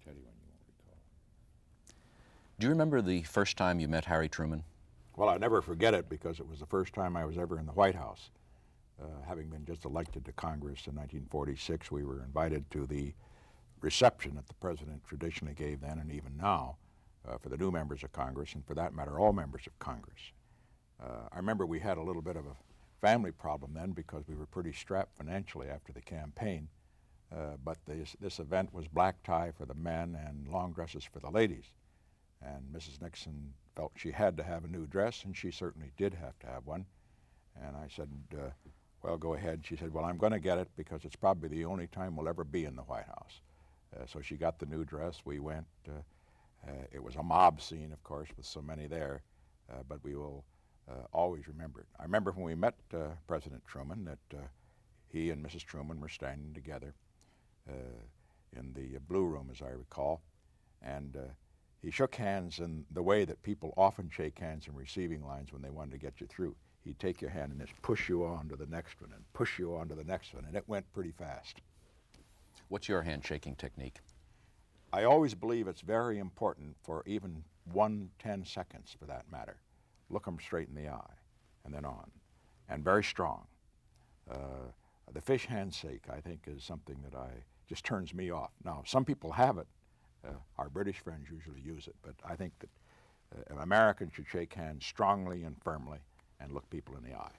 tell you when you won't recall. Do you remember the first time you met Harry Truman? Well, I'll never forget it because it was the first time I was ever in the White House. Having been just elected to Congress in 1946, we were invited to the reception that the president traditionally gave then and even now for the new members of Congress, and for that matter, all members of Congress. I remember we had a little bit of a family problem then because we were pretty strapped financially after the campaign, but this event was black tie for the men and long dresses for the ladies. And Mrs. Nixon felt she had to have a new dress, and she certainly did have to have one. And I said, well, go ahead. She said, well, I'm going to get it because it's probably the only time we'll ever be in the White House. So she got the new dress. We went. It was a mob scene, of course, with so many there, but we will always remember it. I remember when we met President Truman that he and Mrs. Truman were standing together in the Blue Room, as I recall, and he shook hands in the way that people often shake hands in receiving lines when they wanted to get you through. He'd take your hand and just push you on to the next one and push you on to the next one, and it went pretty fast. What's your handshaking technique? I always believe it's very important for even 10 seconds for that matter. Look them straight in the eye and then on, and very strong. The fish handshake, I think, is something that just turns me off. Now, some people have it. Our British friends usually use it, but I think that an American should shake hands strongly and firmly and look people in the eye.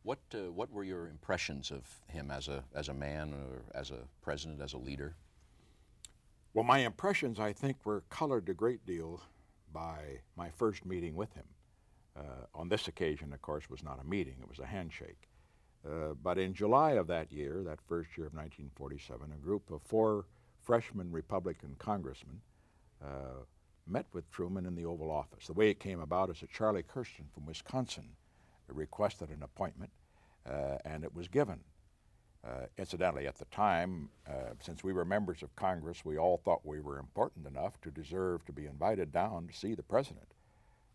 What were your impressions of him as a man or as a president, as a leader? Well, my impressions, I think, were colored a great deal by my first meeting with him. On this occasion, of course, was not a meeting, it was a handshake. But in July of that year, that first year of 1947, a group of 4 freshman Republican congressmen met with Truman in the Oval Office. The way it came about is that Charlie Kirsten from Wisconsin requested an appointment, and it was given. Incidentally, at the time, since we were members of Congress, we all thought we were important enough to deserve to be invited down to see the president.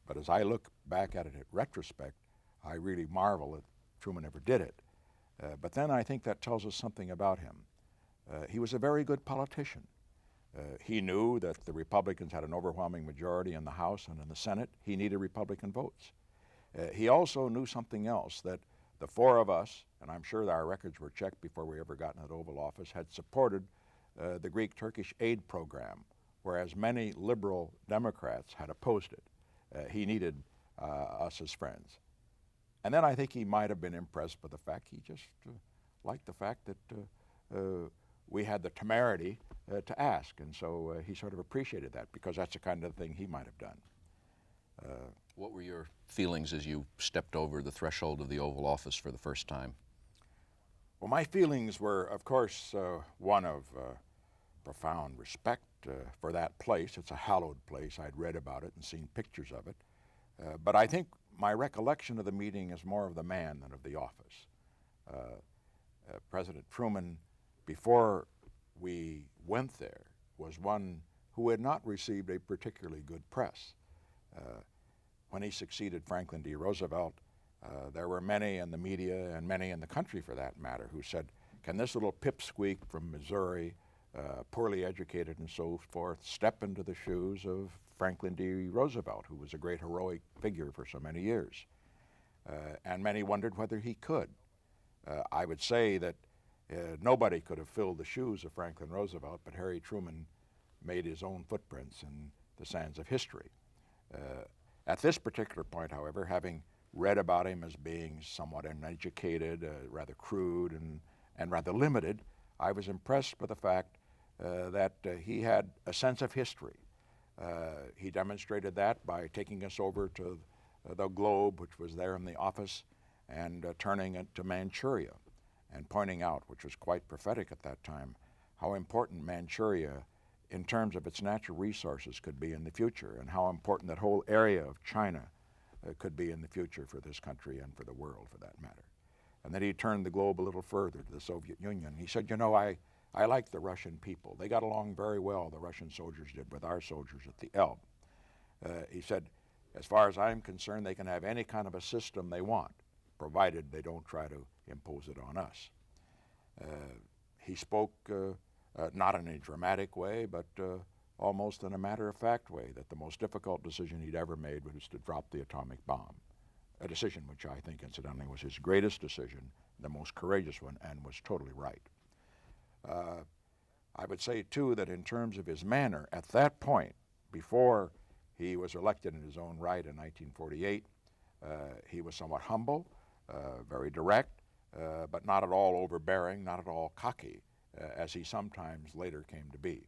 But as I look back at it in retrospect, I really marvel that Truman ever did it. But then I think that tells us something about him. He was a very good politician. He knew that the Republicans had an overwhelming majority in the House and in the Senate. He needed Republican votes. He also knew something else, that the 4 of us, and I'm sure that our records were checked before we ever got in that Oval Office, had supported the Greek-Turkish aid program, whereas many liberal Democrats had opposed it. He needed us as friends. And then I think he might have been impressed with the fact, he just liked the fact that we had the temerity to ask, and so he sort of appreciated that because that's the kind of thing he might have done. What were your feelings as you stepped over the threshold of the Oval Office for the first time? Well, my feelings were, of course, one of profound respect for that place. It's a hallowed place. I'd read about it and seen pictures of it. But I think my recollection of the meeting is more of the man than of the office. President Truman, before we went there, was one who had not received a particularly good press. When he succeeded Franklin D. Roosevelt, there were many in the media and many in the country for that matter who said, can this little pipsqueak from Missouri, poorly educated and so forth, step into the shoes of Franklin D. Roosevelt, who was a great heroic figure for so many years? And many wondered whether he could. I would say that nobody could have filled the shoes of Franklin Roosevelt, but Harry Truman made his own footprints in the sands of history. At this particular point, however, having read about him as being somewhat uneducated, rather crude and rather limited, I was impressed with the fact that he had a sense of history. He demonstrated that by taking us over to the globe, which was there in the office, and turning it to Manchuria and pointing out, which was quite prophetic at that time, how important Manchuria in terms of its natural resources could be in the future, and how important that whole area of China could be in the future for this country and for the world for that matter. And then he turned the globe a little further to the Soviet Union. He said, you know, I like the Russian people. They got along very well, the Russian soldiers did, with our soldiers at the Elbe. He said, as far as I'm concerned, they can have any kind of a system they want, provided they don't try to impose it on us. He spoke not in a dramatic way, but almost in a matter-of-fact way, that the most difficult decision he'd ever made was to drop the atomic bomb, a decision which I think, incidentally, was his greatest decision, the most courageous one, and was totally right. I would say, too, that in terms of his manner, at that point, before he was elected in his own right in 1948, he was somewhat humble, very direct, but not at all overbearing, not at all cocky, as he sometimes later came to be.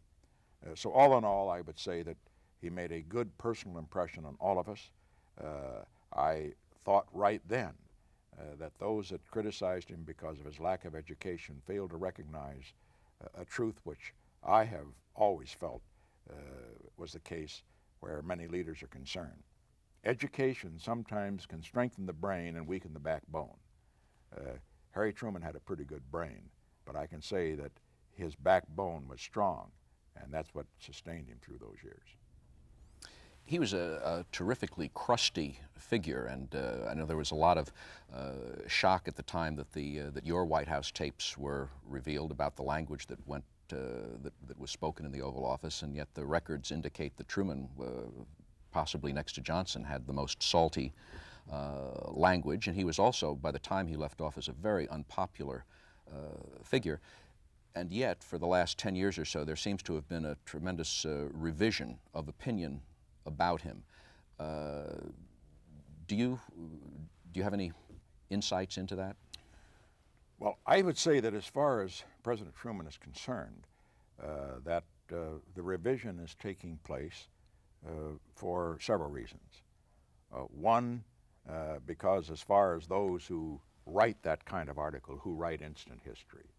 So all in all, I would say that he made a good personal impression on all of us. I thought right then that those that criticized him because of his lack of education failed to recognize a truth which I have always felt was the case where many leaders are concerned. Education sometimes can strengthen the brain and weaken the backbone. Harry Truman had a pretty good brain, but I can say that his backbone was strong, and that's what sustained him through those years. He was a terrifically crusty figure, and I know there was a lot of shock at the time that your White House tapes were revealed about the language that went that was spoken in the Oval Office, and yet the records indicate that Truman, possibly next to Johnson, had the most salty language, and he was also, by the time he left office, a very unpopular figure. And yet, for the last 10 years or so, there seems to have been a tremendous revision of opinion about him. Do you have any insights into that? Well, I would say that as far as President Truman is concerned, that the revision is taking place for several reasons. One, because as far as those who write that kind of article, who write instant history,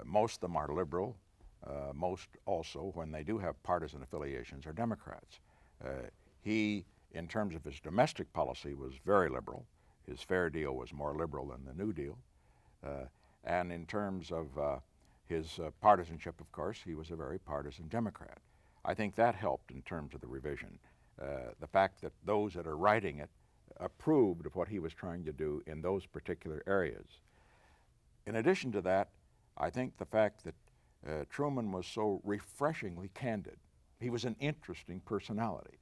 most of them are liberal. Most also, when they do have partisan affiliations, are Democrats. He, in terms of his domestic policy, was very liberal. His Fair Deal was more liberal than the New Deal. And in terms of his partisanship, of course, he was a very partisan Democrat. I think that helped in terms of the revision. The fact that those that are writing it approved of what he was trying to do in those particular areas. In addition to that, I think the fact that Truman was so refreshingly candid. He was an interesting personality.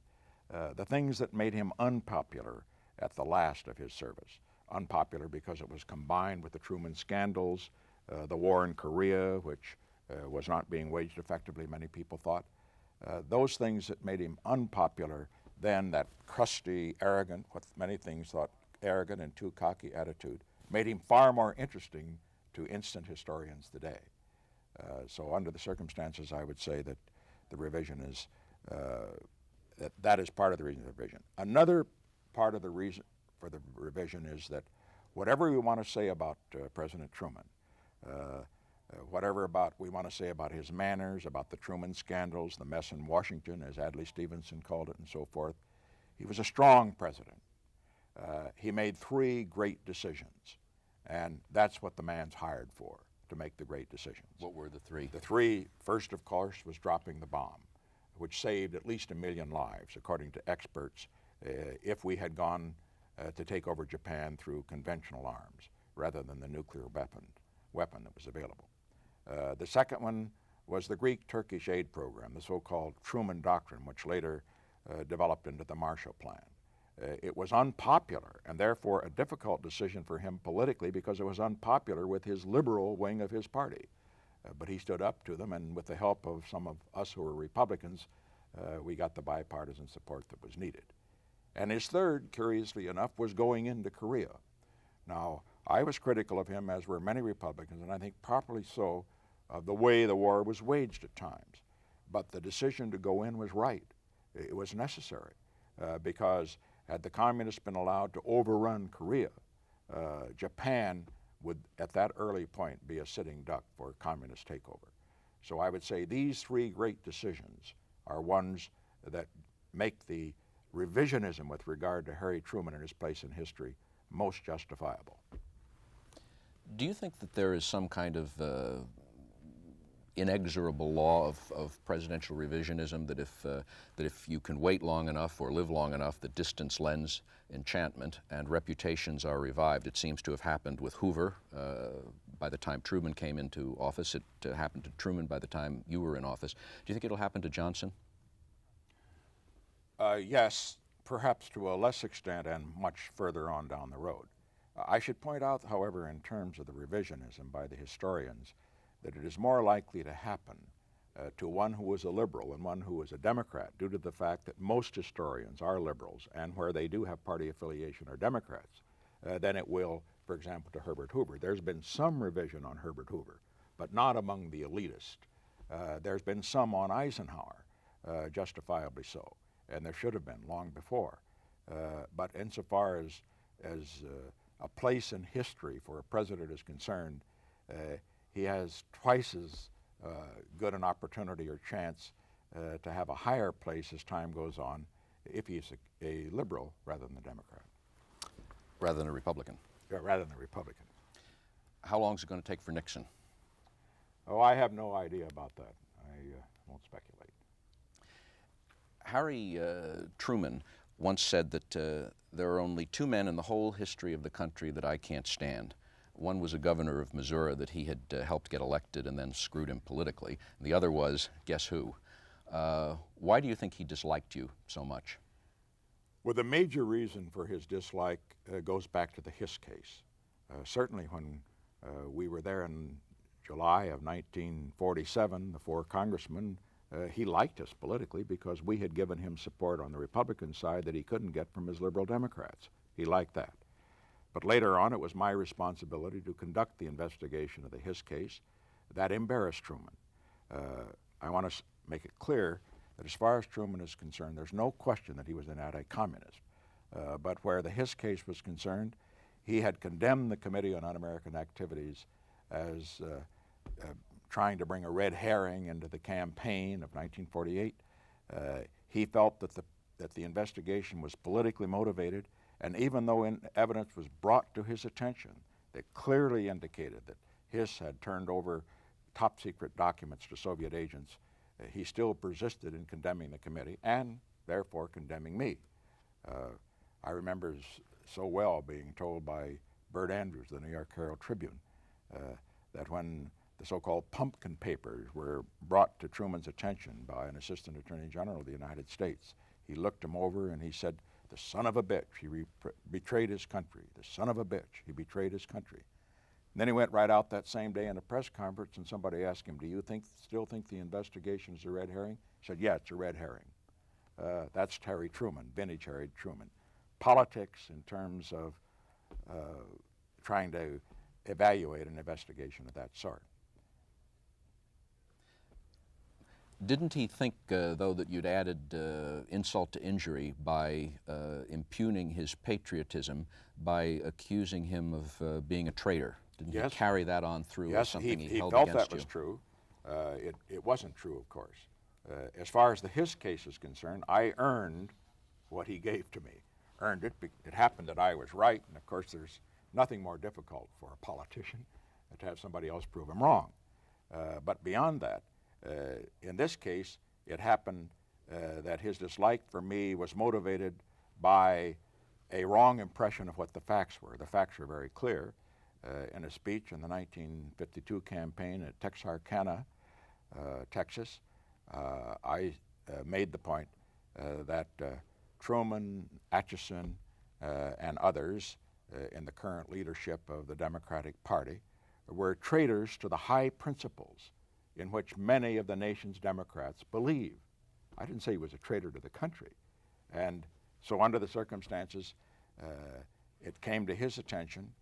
The things that made him unpopular at the last of his service, unpopular because it was combined with the Truman scandals, the war in Korea, which was not being waged effectively, many people thought. Those things that made him unpopular, then that crusty, arrogant, what many things thought arrogant and too cocky attitude, made him far more interesting to instant historians today. So under the circumstances, I would say that the revision is, that is part of the reason for the revision. Another part of the reason for the revision is that whatever we want to say about President Truman, whatever we want to say about his manners, about the Truman scandals, the mess in Washington, as Adlai Stevenson called it, and so forth, he was a strong president. He made 3 great decisions, and that's what the man's hired for, to make the great decisions. What were the 3? The 3, first, of course, was dropping the bomb, which saved at least 1 million lives, according to experts, if we had gone to take over Japan through conventional arms rather than the nuclear weapon that was available. The second one was the Greek-Turkish aid program, the so-called Truman Doctrine, which later developed into the Marshall Plan. It was unpopular and therefore a difficult decision for him politically because it was unpopular with his liberal wing of his party. But he stood up to them, and with the help of some of us who were Republicans, we got the bipartisan support that was needed. And his third, curiously enough, was going into Korea. Now, I was critical of him, as were many Republicans, and I think properly so, of the way the war was waged at times. But the decision to go in was right. It was necessary, because had the communists been allowed to overrun Korea, Japan would, at that early point, be a sitting duck for communist takeover. So I would say these 3 great decisions are ones that make the revisionism with regard to Harry Truman and his place in history most justifiable. Do you think that there is some kind of inexorable law of presidential revisionism, that if you can wait long enough or live long enough, that distance lends enchantment and reputations are revived? It seems to have happened with Hoover by the time Truman came into office. It happened to Truman by the time you were in office. Do you think it'll happen to Johnson? Yes, perhaps to a less extent and much further on down the road. I should point out, however, in terms of the revisionism by the historians, that it is more likely to happen to one who was a liberal and one who was a Democrat, due to the fact that most historians are liberals, and where they do have party affiliation are Democrats, than it will, for example, to Herbert Hoover. There's been some revision on Herbert Hoover, but not among the elitist. There's been some on Eisenhower, justifiably so, and there should have been long before. But insofar as a place in history for a president is concerned, he has twice as good an opportunity or chance to have a higher place as time goes on if he's a liberal rather than a Democrat. Rather than a Republican? Yeah, rather than a Republican. How long is it going to take for Nixon? Oh, I have no idea about that. I won't speculate. Harry Truman once said that there are only two men in the whole history of the country that I can't stand. One was a governor of Missouri that he had helped get elected and then screwed him politically. And the other was, guess who? Why do you think he disliked you so much? Well, the major reason for his dislike goes back to the Hiss case. Certainly when we were there in July of 1947, the four congressmen, he liked us politically because we had given him support on the Republican side that he couldn't get from his liberal Democrats. He liked that. But later on, it was my responsibility to conduct the investigation of the Hiss case. That embarrassed Truman. I want to make it clear that as far as Truman is concerned, there's no question that he was an anti-communist. But where the Hiss case was concerned, he had condemned the Committee on Un-American Activities as trying to bring a red herring into the campaign of 1948. He felt that the investigation was politically motivated, and even though evidence was brought to his attention that clearly indicated that Hiss had turned over top secret documents to Soviet agents, he still persisted in condemning the committee and therefore condemning me. I remember so well being told by Bert Andrews, the New York Herald Tribune, that when the so-called pumpkin papers were brought to Truman's attention by an assistant attorney general of the United States, he looked them over and he said, "The son of a bitch, he betrayed his country. The son of a bitch, he betrayed his country." And then he went right out that same day in a press conference and somebody asked him, "Do you still think the investigation is a red herring?" He said, "Yeah, it's a red herring." That's Harry Truman, vintage Harry Truman. Politics in terms of trying to evaluate an investigation of that sort. Didn't he think, though, that you'd added insult to injury by impugning his patriotism, by accusing him of being a traitor? Didn't he carry that on through as something he held against you? He felt that was true. It wasn't true, of course. As far as the Hiss case is concerned, I earned what he gave to me. Earned it. It happened that I was right, and of course there's nothing more difficult for a politician to have somebody else prove him wrong. But beyond that, in this case, it happened that his dislike for me was motivated by a wrong impression of what the facts were. The facts are very clear. In a speech in the 1952 campaign at Texarkana, Texas, I made the point that Truman, Atchison, and others in the current leadership of the Democratic Party were traitors to the high principles in which many of the nation's Democrats believe. I didn't say he was a traitor to the country. And so under the circumstances, it came to his attention.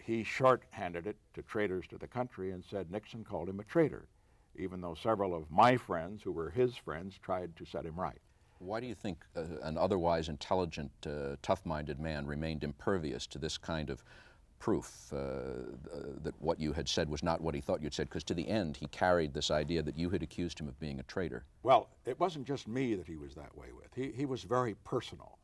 He shorthanded it to traitors to the country and said Nixon called him a traitor, even though several of my friends, who were his friends, tried to set him right. Why do you think an otherwise intelligent, tough-minded man remained impervious to this kind of proof that what you had said was not what he thought you'd said? Because to the end, he carried this idea that you had accused him of being a traitor. Well, it wasn't just me that he was that way with. He was very personal.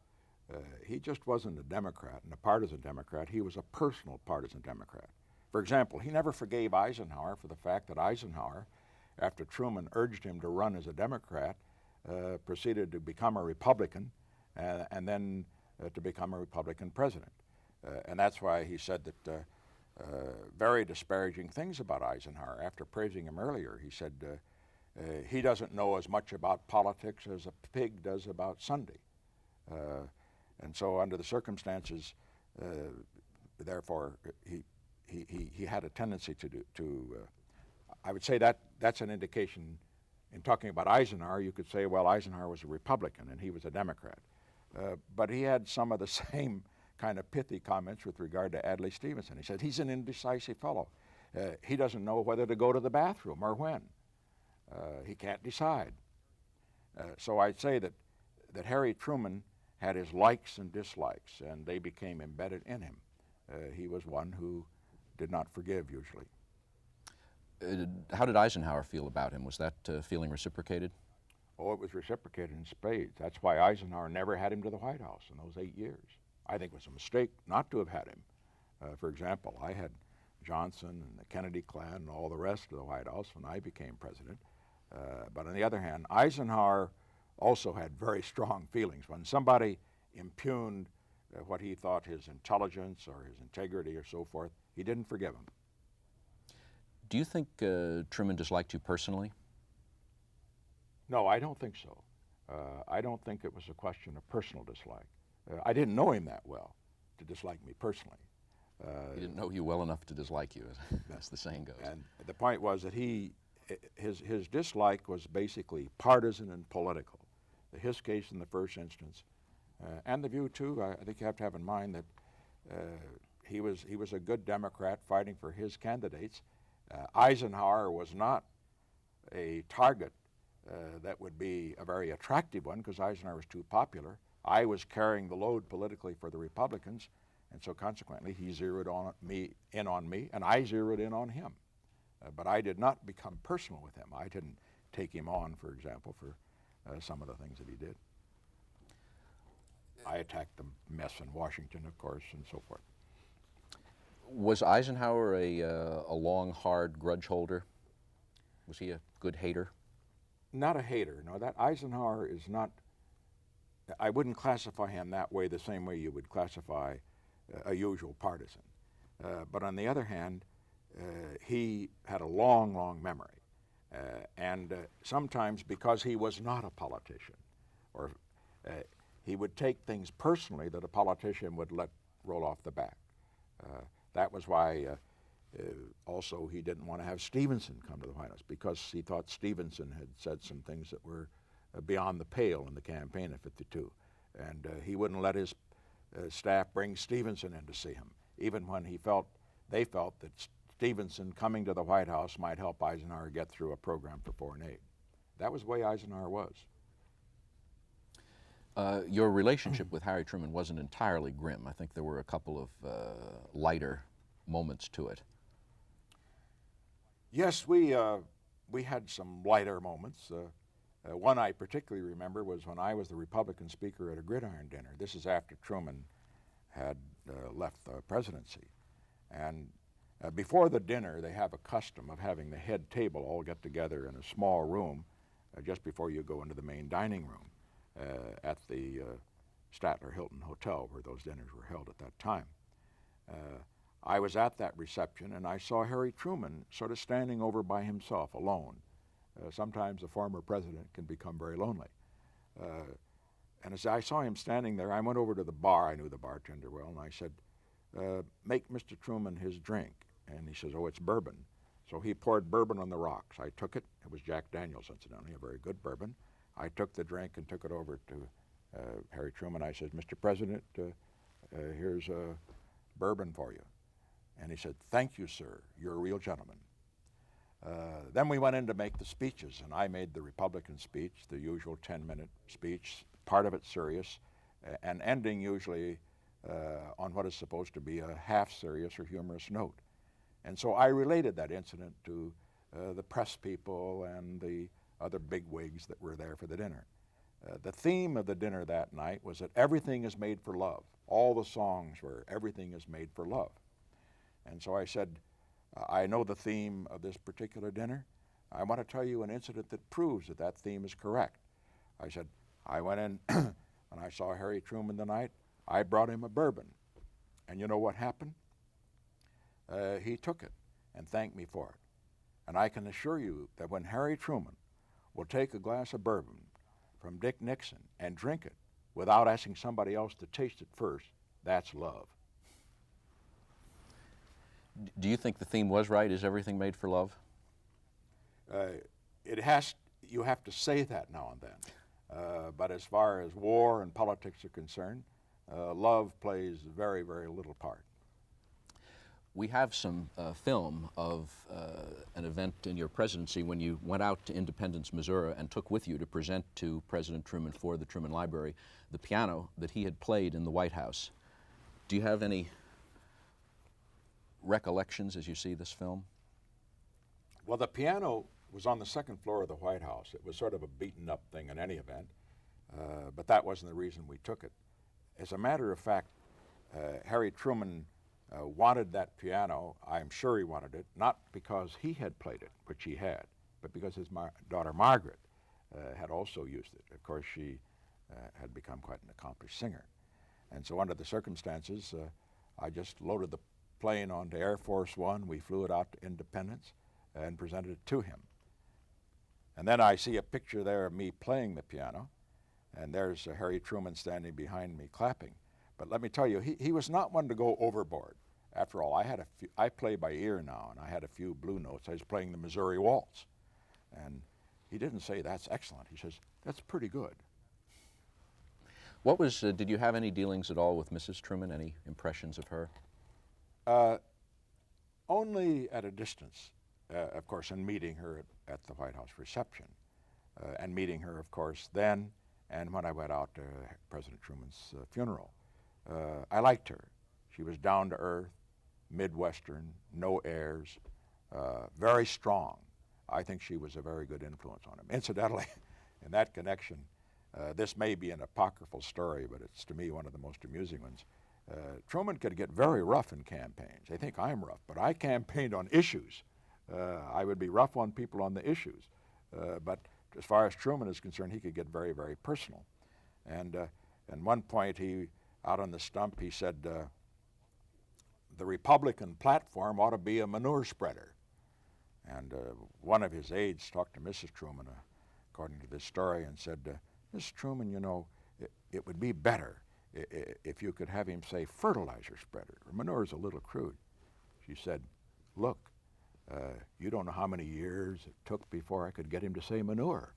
He just wasn't a Democrat and a partisan Democrat. He was a personal partisan Democrat. For example, he never forgave Eisenhower for the fact that Eisenhower, after Truman urged him to run as a Democrat, proceeded to become a Republican and then to become a Republican president. And that's why he said that very disparaging things about Eisenhower. After praising him earlier, he said, he doesn't know as much about politics as a pig does about Sunday. And so under the circumstances, therefore, he had a tendency I would say that's an indication. In talking about Eisenhower, you could say, well, Eisenhower was a Republican and he was a Democrat. But he had some of the same kind of pithy comments with regard to Adlai Stevenson. He said, he's an indecisive fellow. He doesn't know whether to go to the bathroom or when. He can't decide. So I'd say that Harry Truman had his likes and dislikes, and they became embedded in him. He was one who did not forgive usually. How did Eisenhower feel about him? Was that feeling reciprocated? Oh, it was reciprocated in spades. That's why Eisenhower never had him to the White House in those 8 years. I think it was a mistake not to have had him. For example, I had Johnson and the Kennedy clan and all the rest of the White House when I became president. But on the other hand, Eisenhower also had very strong feelings. When somebody impugned what he thought his intelligence or his integrity or so forth, he didn't forgive him. Do you think Truman disliked you personally? No, I don't think so. I don't think it was a question of personal dislike. I didn't know him that well to dislike me personally. He didn't know you well enough to dislike you, as the saying goes. And the point was that his dislike was basically partisan and political. His case in the first instance, and the view too, I think you have to have in mind that he was a good Democrat fighting for his candidates. Eisenhower was not a target that would be a very attractive one because Eisenhower was too popular. I was carrying the load politically for the Republicans, and so consequently he zeroed in on me, and I zeroed in on him. But I did not become personal with him. I didn't take him on, for example, for some of the things that he did. I attacked the mess in Washington, of course, and so forth. Was Eisenhower a long, hard grudge holder? Was he a good hater? Not a hater. No, that Eisenhower is not, I wouldn't classify him that way the same way you would classify a usual partisan. But on the other hand, he had a long, long memory. And sometimes because he was not a politician, or he would take things personally that a politician would let roll off the back. That was why also he didn't want to have Stevenson come to the White House, because he thought Stevenson had said some things that were beyond the pale in the campaign of '52. And he wouldn't let his staff bring Stevenson in to see him, even when they felt that Stevenson coming to the White House might help Eisenhower get through a program for foreign aid. That was the way Eisenhower was. Your relationship with Harry Truman wasn't entirely grim. I think there were a couple of lighter moments to it. Yes, we had some lighter moments. One I particularly remember was when I was the Republican speaker at a gridiron dinner. This is after Truman had left the presidency. And before the dinner, they have a custom of having the head table all get together in a small room just before you go into the main dining room at the Statler Hilton Hotel, where those dinners were held at that time. I was at that reception, and I saw Harry Truman sort of standing over by himself, alone. Sometimes a former president can become very lonely. And as I saw him standing there, I went over to the bar. I knew the bartender well, and I said, make Mr. Truman his drink. And he says, oh, it's bourbon. So he poured bourbon on the rocks. I took it. It was Jack Daniels, incidentally, a very good bourbon. I took the drink and took it over to Harry Truman. I said, Mr. President, here's bourbon for you. And he said, thank you, sir. You're a real gentleman. Then we went in to make the speeches, and I made the Republican speech, the usual 10-minute speech, part of it serious, and ending usually on what is supposed to be a half-serious or humorous note. And so I related that incident to the press people and the other bigwigs that were there for the dinner. The theme of the dinner that night was that everything is made for love. All the songs were everything is made for love. And so I said, I know the theme of this particular dinner. I want to tell you an incident that proves that that theme is correct. I said, I went in and I saw Harry Truman the night. I brought him a bourbon. And you know what happened? he took it and thanked me for it. And I can assure you that when Harry Truman will take a glass of bourbon from Dick Nixon and drink it without asking somebody else to taste it first, that's love. Do you think the theme was right? Is everything made for love? You have to say that now and then. But as far as war and politics are concerned, love plays very, very little part. We have some film of an event in your presidency when you went out to Independence, Missouri, and took with you to present to President Truman for the Truman Library the piano that he had played in the White House. Do you have any recollections as you see this film? Well, the piano was on the second floor of the White House. It was sort of a beaten up thing in any event, but that wasn't the reason we took it. As a matter of fact, Harry Truman wanted that piano. I'm sure he wanted it, not because he had played it, which he had, but because his daughter Margaret had also used it. Of course, she had become quite an accomplished singer. And so under the circumstances, I just loaded the plane onto Air Force One. We flew it out to Independence and presented it to him. And then I see a picture there of me playing the piano, and there's Harry Truman standing behind me clapping. But let me tell you, he was not one to go overboard. After all, I play by ear now, and I had a few blue notes. I was playing the Missouri Waltz. And he didn't say, "That's excellent." He says, "That's pretty good." What was, did you have any dealings at all with Mrs. Truman, any impressions of her? Only at a distance, of course, in meeting her at the White House reception, and meeting her, of course, then, and when I went out to President Truman's funeral. I liked her. She was down to earth, Midwestern, no airs, very strong. I think she was a very good influence on him. Incidentally, in that connection, this may be an apocryphal story, but it's to me one of the most amusing ones. Truman could get very rough in campaigns. They think I'm rough, but I campaigned on issues. I would be rough on people on the issues. But as far as Truman is concerned, he could get very, very personal. And at one point, out on the stump, he said, the Republican platform ought to be a manure spreader. And one of his aides talked to Mrs. Truman, according to this story, and said, "Mrs. Truman, you know, it would be better if you could have him say fertilizer spreader. Manure is a little crude." She said, "Look, you don't know how many years it took before I could get him to say manure."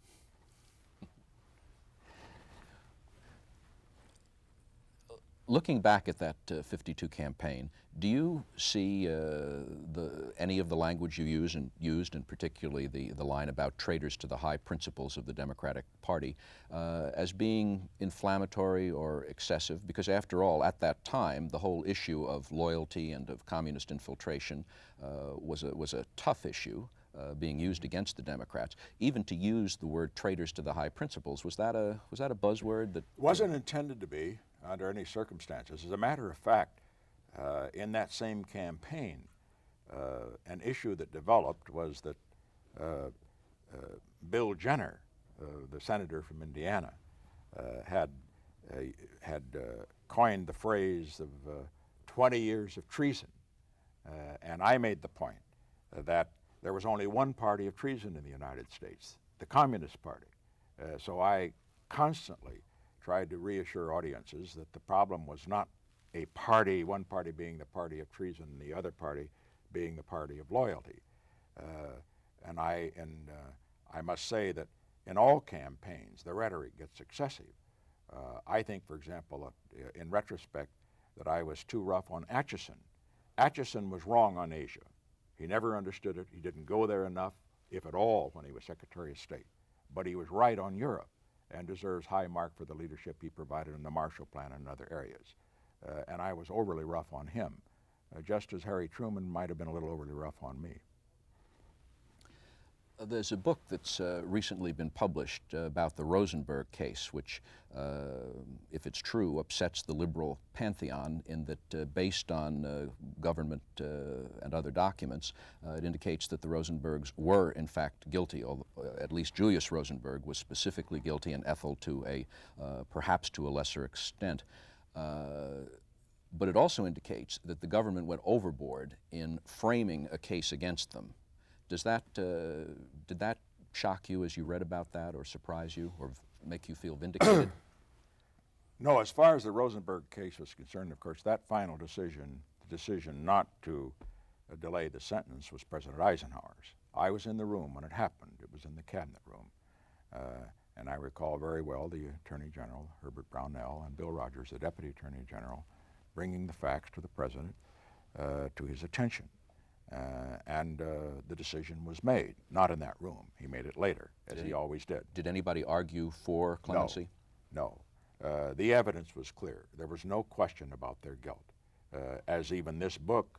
Looking back at that 52 campaign, do you see any of the language you used, and particularly the line about traitors to the high principles of the Democratic Party, as being inflammatory or excessive? Because after all, at that time, the whole issue of loyalty and of communist infiltration was a tough issue being used against the Democrats. Even to use the word traitors to the high principles, was that a buzzword that wasn't intended to be under any circumstances? As a matter of fact, in that same campaign, an issue that developed was that Bill Jenner, the senator from Indiana, had coined the phrase of 20 years of treason. And I made the point that there was only one party of treason in the United States, the Communist Party. So I constantly tried to reassure audiences that the problem was not a party, one party being the party of treason and the other party being the party of loyalty. And I must say that in all campaigns, the rhetoric gets excessive. I think, for example, in retrospect, that I was too rough on Atchison. Atchison was wrong on Asia. He never understood it. He didn't go there enough, if at all, when he was Secretary of State. But he was right on Europe and deserves high mark for the leadership he provided in the Marshall Plan and other areas. And I was overly rough on him, just as Harry Truman might have been a little overly rough on me. There's a book that's recently been published about the Rosenberg case, which, if it's true, upsets the liberal pantheon in that, based on government and other documents, it indicates that the Rosenbergs were, in fact, guilty, although at least Julius Rosenberg was specifically guilty, and Ethel to perhaps to a lesser extent. but it also indicates that the government went overboard in framing a case against them. Did that shock you as you read about that, or surprise you, or make you feel vindicated? No, as far as the Rosenberg case was concerned, of course, that final decision, the decision not to delay the sentence, was President Eisenhower's. I was in the room when it happened. It was in the cabinet room. And I recall very well the Attorney General, Herbert Brownell, and Bill Rogers, the Deputy Attorney General, bringing the facts to the President, to his attention. And the decision was made, not in that room. He made it later, as he always did. Did anybody argue for clemency? No. The evidence was clear. There was no question about their guilt. As even this book,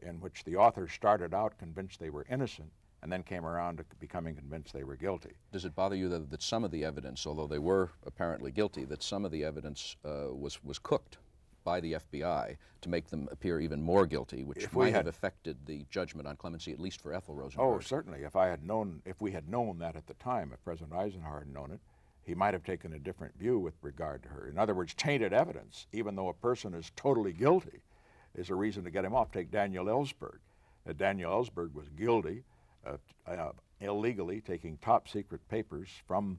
in which the authors started out convinced they were innocent, and then came around to becoming convinced they were guilty. Does it bother you that some of the evidence, although they were apparently guilty, that some of the evidence was cooked by the FBI to make them appear even more guilty, which might have affected the judgment on clemency, at least for Ethel Rosenberg? Oh, certainly. If we had known that at the time, if President Eisenhower had known it, he might have taken a different view with regard to her. In other words, tainted evidence, even though a person is totally guilty, is a reason to get him off. Take Daniel Ellsberg. Daniel Ellsberg was guilty of illegally taking top secret papers from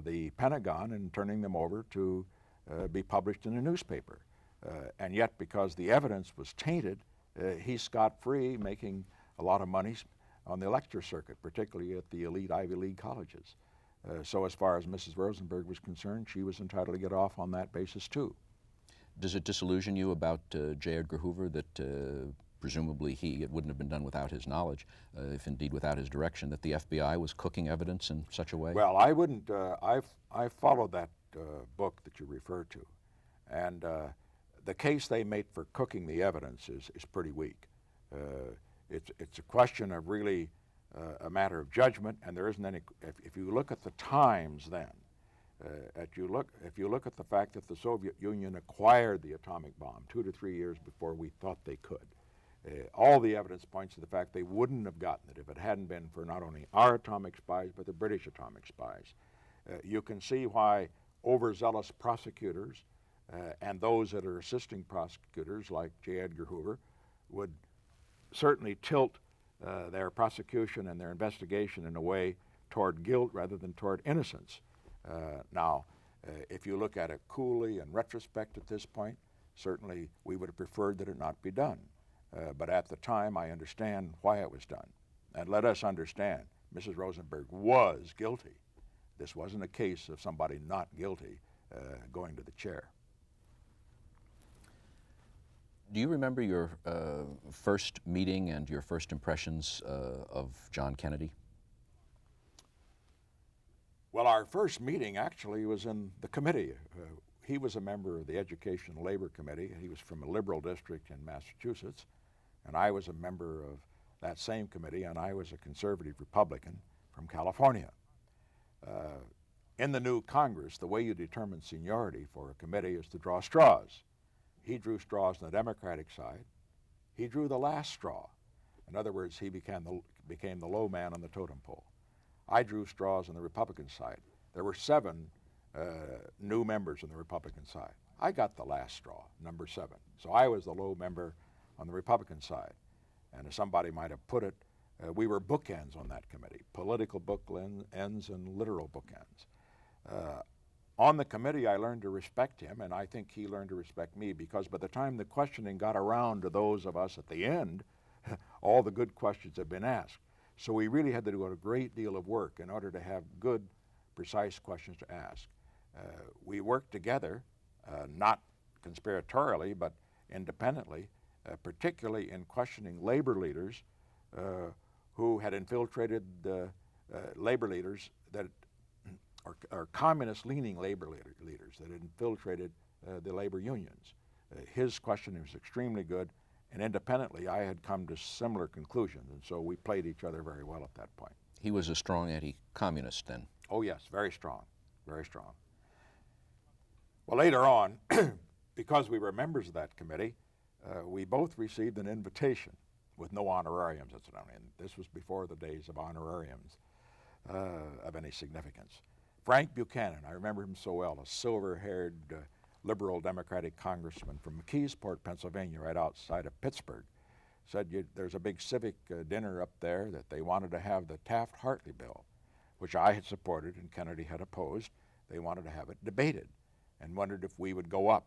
the Pentagon and turning them over to be published in a newspaper. And yet, because the evidence was tainted, he's scot-free, making a lot of money on the lecture circuit, particularly at the elite Ivy League colleges. So as far as Mrs. Rosenberg was concerned, she was entitled to get off on that basis too. Does it disillusion you about J. Edgar Hoover that presumably it wouldn't have been done without his knowledge, if indeed without his direction, that the FBI was cooking evidence in such a way? Well, I wouldn't. I followed that book that you refer to, and the case they make for cooking the evidence is pretty weak. It's a question of really a matter of judgment, and there isn't any. If you look at the times then, if you look at the fact that the Soviet Union acquired the atomic bomb 2 to 3 years before we thought they could, all the evidence points to the fact they wouldn't have gotten it if it hadn't been for not only our atomic spies but the British atomic spies. You can see why overzealous prosecutors and those that are assisting prosecutors like J. Edgar Hoover would certainly tilt their prosecution and their investigation in a way toward guilt rather than toward innocence. Now, if you look at it coolly in retrospect at this point, certainly we would have preferred that it not be done. But at the time, I understand why it was done. And let us understand, Mrs. Rosenberg was guilty. This wasn't a case of somebody not guilty going to the chair. Do you remember your first meeting and your first impressions of John Kennedy? Well, our first meeting actually was in the committee. He was a member of the Education and Labor Committee. He was from a liberal district in Massachusetts, and I was a member of that same committee, and I was a conservative Republican from California. In the new Congress, the way you determine seniority for a committee is to draw straws. He drew straws on the Democratic side. He drew the last straw. In other words, he became the low man on the totem pole. I drew straws on the Republican side. There were 7 new members on the Republican side. I got the last straw, number 7. So I was the low member on the Republican side. And as somebody might have put it, we were bookends on that committee, political bookends and literal bookends. On the committee, I learned to respect him, and I think he learned to respect me, because by the time the questioning got around to those of us at the end, all the good questions had been asked. So we really had to do a great deal of work in order to have good, precise questions to ask. We worked together, not conspiratorially, but independently, particularly in questioning labor leaders who had infiltrated labor leaders that are communist-leaning labor leaders that had infiltrated the labor unions. His questioning was extremely good, and independently I had come to similar conclusions, and so we played each other very well at that point. He was a strong anti-communist then? Oh yes, very strong, very strong. Well, later on, because we were members of that committee, we both received an invitation with no honorariums, incidentally, and this was before the days of honorariums of any significance. Frank Buchanan, I remember him so well, a silver-haired, liberal Democratic congressman from McKeesport, Pennsylvania, right outside of Pittsburgh, said there's a big civic dinner up there that they wanted to have the Taft-Hartley bill, which I had supported and Kennedy had opposed. They wanted to have it debated and wondered if we would go up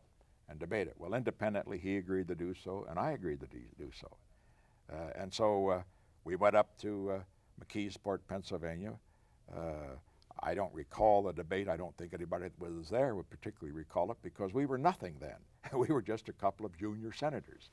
and debate it. Well, independently, he agreed to do so, and I agreed to do so. And so we went up to McKeesport, Pennsylvania. I don't recall the debate. I don't think anybody that was there would particularly recall it because we were nothing then. We were just a couple of junior senators.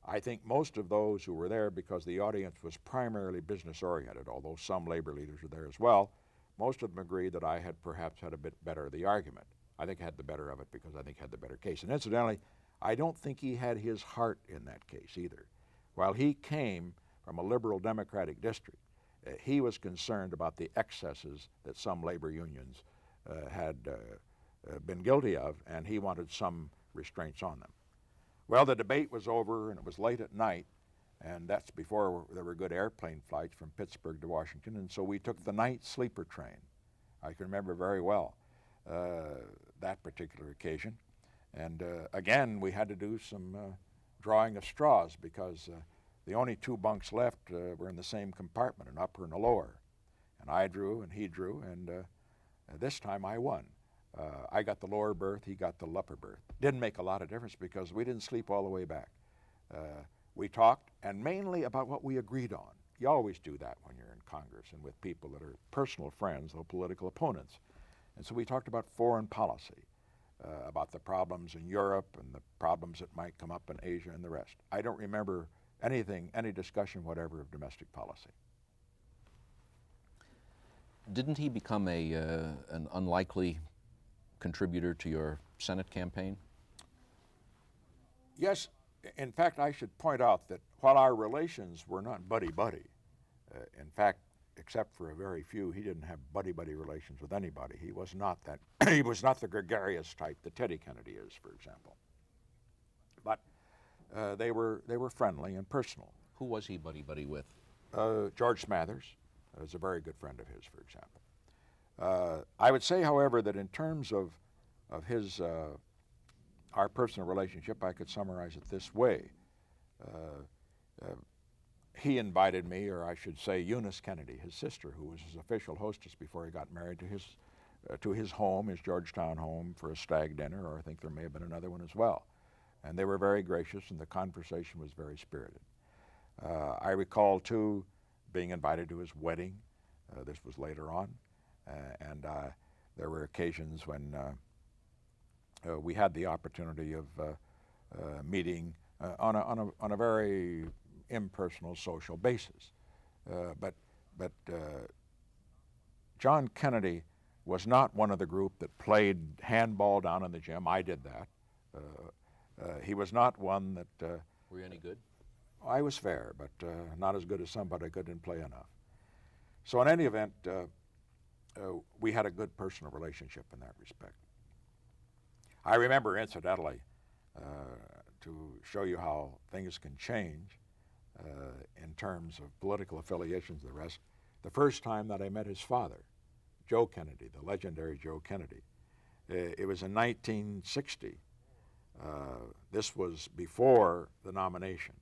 I think most of those who were there, because the audience was primarily business-oriented, although some labor leaders were there as well, most of them agreed that I had perhaps had a bit better of the argument. I think I had the better of it because I think I had the better case. And incidentally, I don't think he had his heart in that case either. While he came from a liberal Democratic district, he was concerned about the excesses that some labor unions had been guilty of, and he wanted some restraints on them. Well, the debate was over, and it was late at night, and that's before there were good airplane flights from Pittsburgh to Washington, and so we took the night sleeper train. I can remember very well that particular occasion. And again, we had to do some drawing of straws because the only two bunks left were in the same compartment, an upper and a lower. And I drew and he drew, and this time I won. I got the lower berth, he got the upper berth. Didn't make a lot of difference because we didn't sleep all the way back. We talked, and mainly about what we agreed on. You always do that when you're in Congress and with people that are personal friends or political opponents. And so we talked about foreign policy, about the problems in Europe and the problems that might come up in Asia and the rest. I don't remember any discussion whatever of domestic policy. Didn't he become an unlikely contributor to your Senate campaign? Yes. In fact, I should point out that while our relations were not buddy-buddy, in fact, except for a very few, he didn't have buddy-buddy relations with anybody. He was not that. He was not the gregarious type that Teddy Kennedy is, for example. But they were friendly and personal. Who was he buddy-buddy with? George Smathers was a very good friend of his, for example. I would say, however, that in terms of his our personal relationship, I could summarize it this way. He invited me, or I should say Eunice Kennedy, his sister, who was his official hostess before he got married, to his home, his Georgetown home, for a stag dinner, or I think there may have been another one as well. And they were very gracious, and the conversation was very spirited. I recall, too, being invited to his wedding. This was later on. And there were occasions when we had the opportunity of meeting on a very impersonal social basis. But John Kennedy was not one of the group that played handball down in the gym. I did that. He was not one that... Were you any good? I was fair, but not as good as somebody who didn't play enough. So in any event, we had a good personal relationship in that respect. I remember, incidentally, to show you how things can change in terms of political affiliations and the rest, the first time that I met his father, Joe Kennedy, the legendary Joe Kennedy. It was in 1960. This was before the nomination.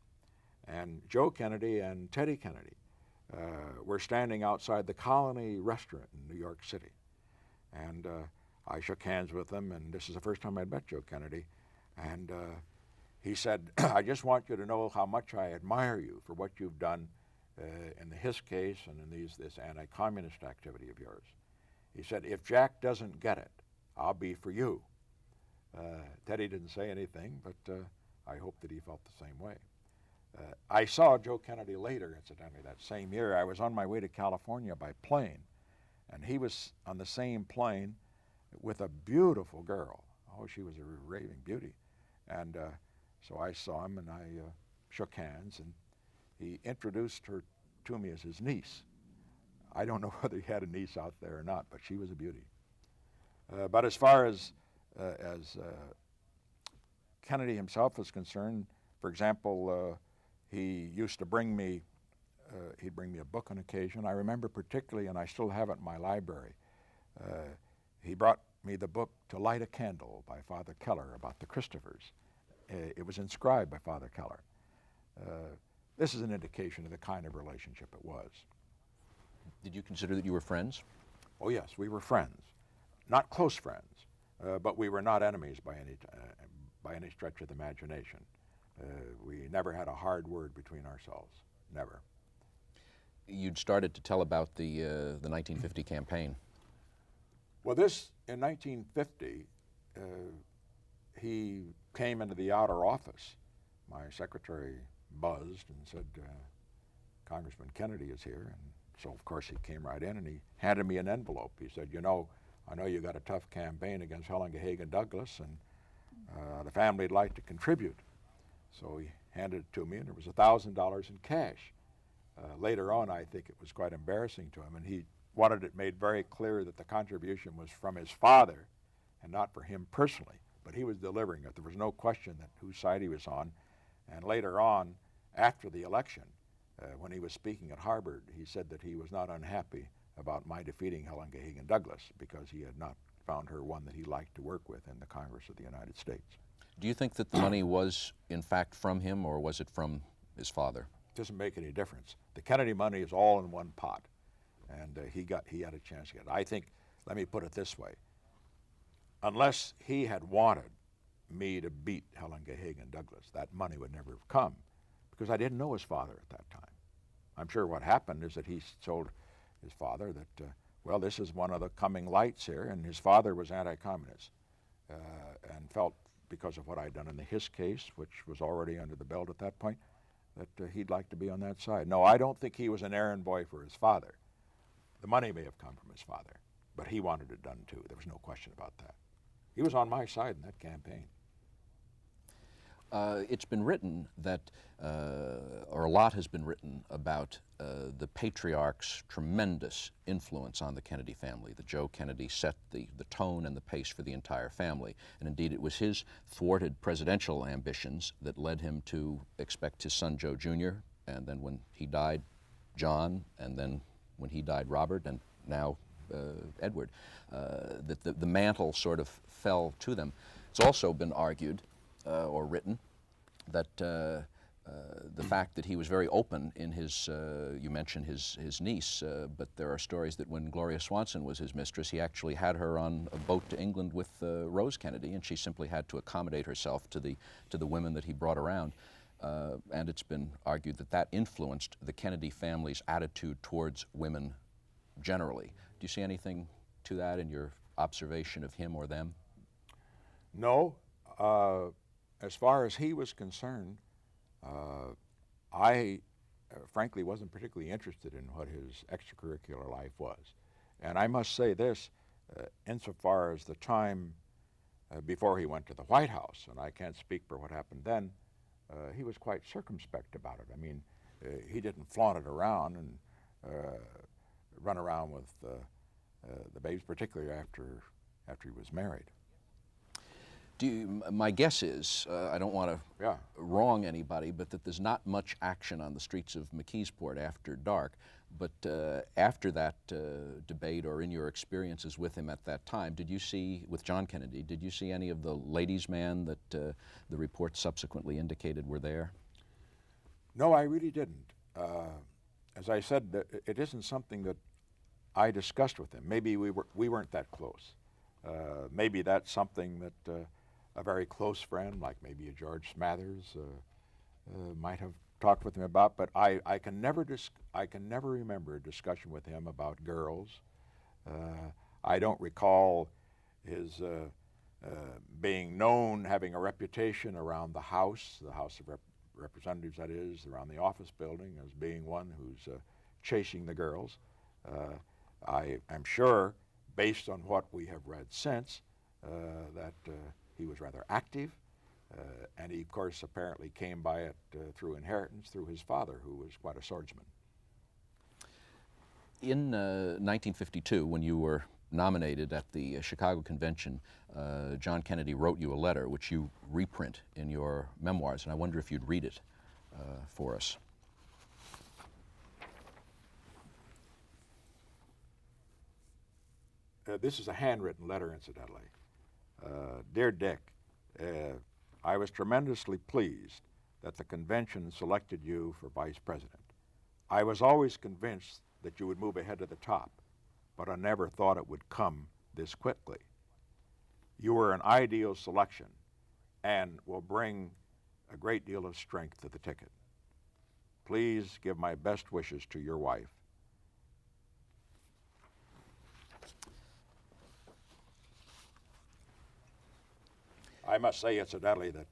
And Joe Kennedy and Teddy Kennedy were standing outside the Colony restaurant in New York City. And I shook hands with them, and this is the first time I'd met Joe Kennedy. And he said, I just want you to know how much I admire you for what you've done in his case and in this anti-communist activity of yours. He said, if Jack doesn't get it, I'll be for you. Teddy didn't say anything, but I hope that he felt the same way. I saw Joe Kennedy later, incidentally, that same year. I was on my way to California by plane, and he was on the same plane with a beautiful girl. Oh, she was a raving beauty. And so I saw him, and I shook hands, and he introduced her to me as his niece. I don't know whether he had a niece out there or not, but she was a beauty. But as far as Kennedy himself was concerned, for example, he used to bring me, he'd bring me a book on occasion. I remember particularly, and I still have it in my library, he brought me the book To Light a Candle by Father Keller about the Christophers. It was inscribed by Father Keller. This is an indication of the kind of relationship it was. Did you consider that you were friends? Oh yes, we were friends. Not close friends, but we were not enemies by any stretch of the imagination. We never had a hard word between ourselves, never. You'd started to tell about the 1950 campaign. Well, this, in 1950, he came into the outer office. My secretary buzzed and said, Congressman Kennedy is here. And so, of course, he came right in and he handed me an envelope. He said, you know, I know you got a tough campaign against Helen Gahagan Douglas, and the family'd like to contribute. So he handed it to me, and there was $1,000 in cash. Later on, I think it was quite embarrassing to him, and he wanted it made very clear that the contribution was from his father and not for him personally. But he was delivering it. There was no question that whose side he was on. And later on, after the election, when he was speaking at Harvard, he said that he was not unhappy about my defeating Helen Gahagan Douglas because he had not found her one that he liked to work with in the Congress of the United States. Do you think that the money was, in fact, from him, or was it from his father? It doesn't make any difference. The Kennedy money is all in one pot, and he had a chance to get it. I think, let me put it this way, unless he had wanted me to beat Helen Gahagan Douglas, that money would never have come, because I didn't know his father at that time. I'm sure what happened is that he told his father that, well, this is one of the coming lights here, and his father was anti-communist and felt, because of what I'd done in the Hiss case, which was already under the belt at that point, that he'd like to be on that side. No, I don't think he was an errand boy for his father. The money may have come from his father, but he wanted it done too. There was no question about that. He was on my side in that campaign. It's been written that, or a lot has been written about the patriarch's tremendous influence on the Kennedy family, that Joe Kennedy set the tone and the pace for the entire family. And indeed, it was his thwarted presidential ambitions that led him to expect his son Joe Jr., and then when he died, John, and then when he died, Robert, and now Edward, that the mantle sort of fell to them. It's also been argued or written that the fact that he was very open in his, you mentioned his niece, but there are stories that when Gloria Swanson was his mistress, he actually had her on a boat to England with Rose Kennedy, and she simply had to accommodate herself to the women that he brought around. And it's been argued that that influenced the Kennedy family's attitude towards women generally. Do you see anything to that in your observation of him or them? No. As far as he was concerned, I frankly wasn't particularly interested in what his extracurricular life was. And I must say this, insofar as the time before he went to the White House, and I can't speak for what happened then, he was quite circumspect about it. I mean, he didn't flaunt it around and run around with the babes, particularly after he was married. My guess is, I don't want to wrong anybody, but that there's not much action on the streets of McKeesport after dark. But after that debate, or in your experiences with him at that time, did you see, with John Kennedy, did you see any of the ladies' man that the reports subsequently indicated were there? No, I really didn't. As I said, it isn't something that I discussed with him. Maybe we weren't that close. Maybe that's something that a very close friend, like maybe a George Smathers, might have talked with him about. But I can never remember a discussion with him about girls. I don't recall his being known, having a reputation around the House of Representatives, that is, around the office building, as being one who's chasing the girls. I am sure, based on what we have read since, that he was rather active, and he, of course, apparently came by it through inheritance, through his father, who was quite a swordsman. In 1952, when you were nominated at the Chicago Convention, John Kennedy wrote you a letter, which you reprint in your memoirs, and I wonder if you'd read it for us. This is a handwritten letter, incidentally. Dear Dick, I was tremendously pleased that the convention selected you for vice president. I was always convinced that you would move ahead to the top, but I never thought it would come this quickly. You were an ideal selection and will bring a great deal of strength to the ticket. Please give my best wishes to your wife. I must say, incidentally, that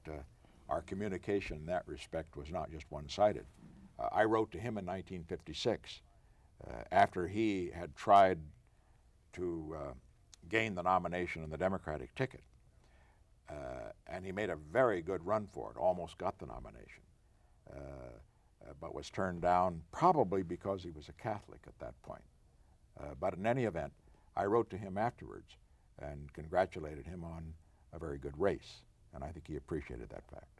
our communication in that respect was not just one-sided. I wrote to him in 1956 after he had tried to gain the nomination on the Democratic ticket, and he made a very good run for it, almost got the nomination, but was turned down probably because he was a Catholic at that point. But in any event, I wrote to him afterwards and congratulated him on a very good race, and I think he appreciated that fact.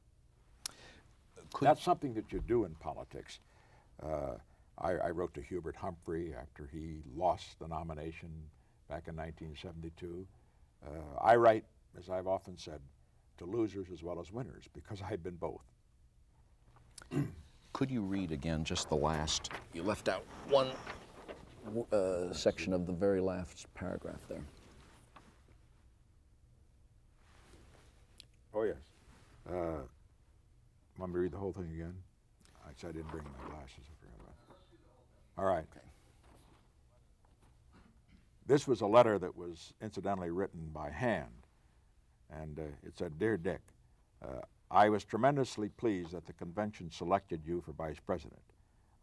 That's something that you do in politics. I wrote to Hubert Humphrey after he lost the nomination back in 1972. I write, as I've often said, to losers as well as winners, because I've been both. Could you read again just the last? You left out one section of the very last paragraph there. Oh, yes. Want me to read the whole thing again? Actually, I didn't bring my glasses. I forgot about it. All right. Okay. This was a letter that was incidentally written by hand, and it said, Dear Dick, I was tremendously pleased that the convention selected you for vice president.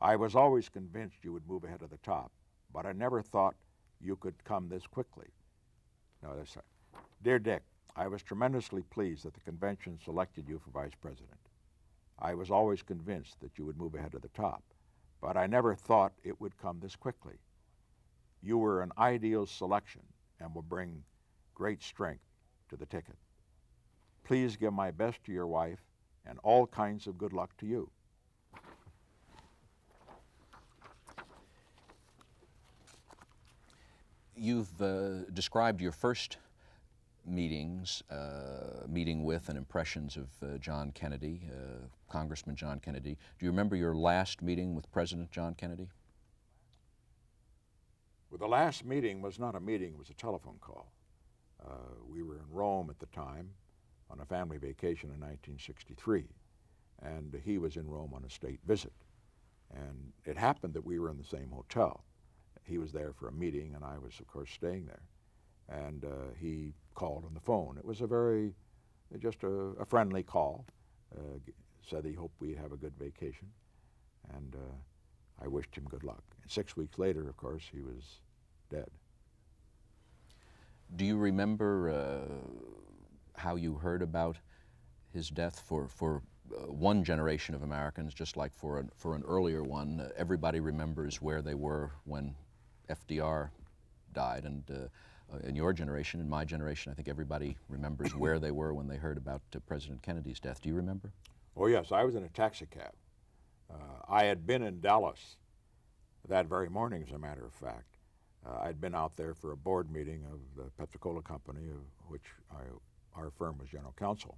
I was always convinced you would move ahead of the top, but I never thought you could come this quickly. No, that's right. Dear Dick, I was tremendously pleased that the convention selected you for vice president. I was always convinced that you would move ahead of the top, but I never thought it would come this quickly. You were an ideal selection and will bring great strength to the ticket. Please give my best to your wife and all kinds of good luck to you. You've described your first meetings, meeting with and impressions of John Kennedy, Congressman John Kennedy. Do you remember your last meeting with President John Kennedy? Well, the last meeting was not a meeting, it was a telephone call. We were in Rome at the time on a family vacation in 1963, and he was in Rome on a state visit. And it happened that we were in the same hotel. He was there for a meeting, and I was, of course, staying there. And he called on the phone. It was just a friendly call. Said he hoped we'd have a good vacation, and I wished him good luck. And 6 weeks later, of course, he was dead. Do you remember how you heard about his death? For one generation of Americans, just like for an earlier one, everybody remembers where they were when FDR died, and in your generation, in my generation, I think everybody remembers where they were when they heard about President Kennedy's death. Do you remember? Oh, yes. I was in a taxi cab. I had been in Dallas that very morning, as a matter of fact. I'd been out there for a board meeting of the Pepsi-Cola company, of which our firm was general counsel.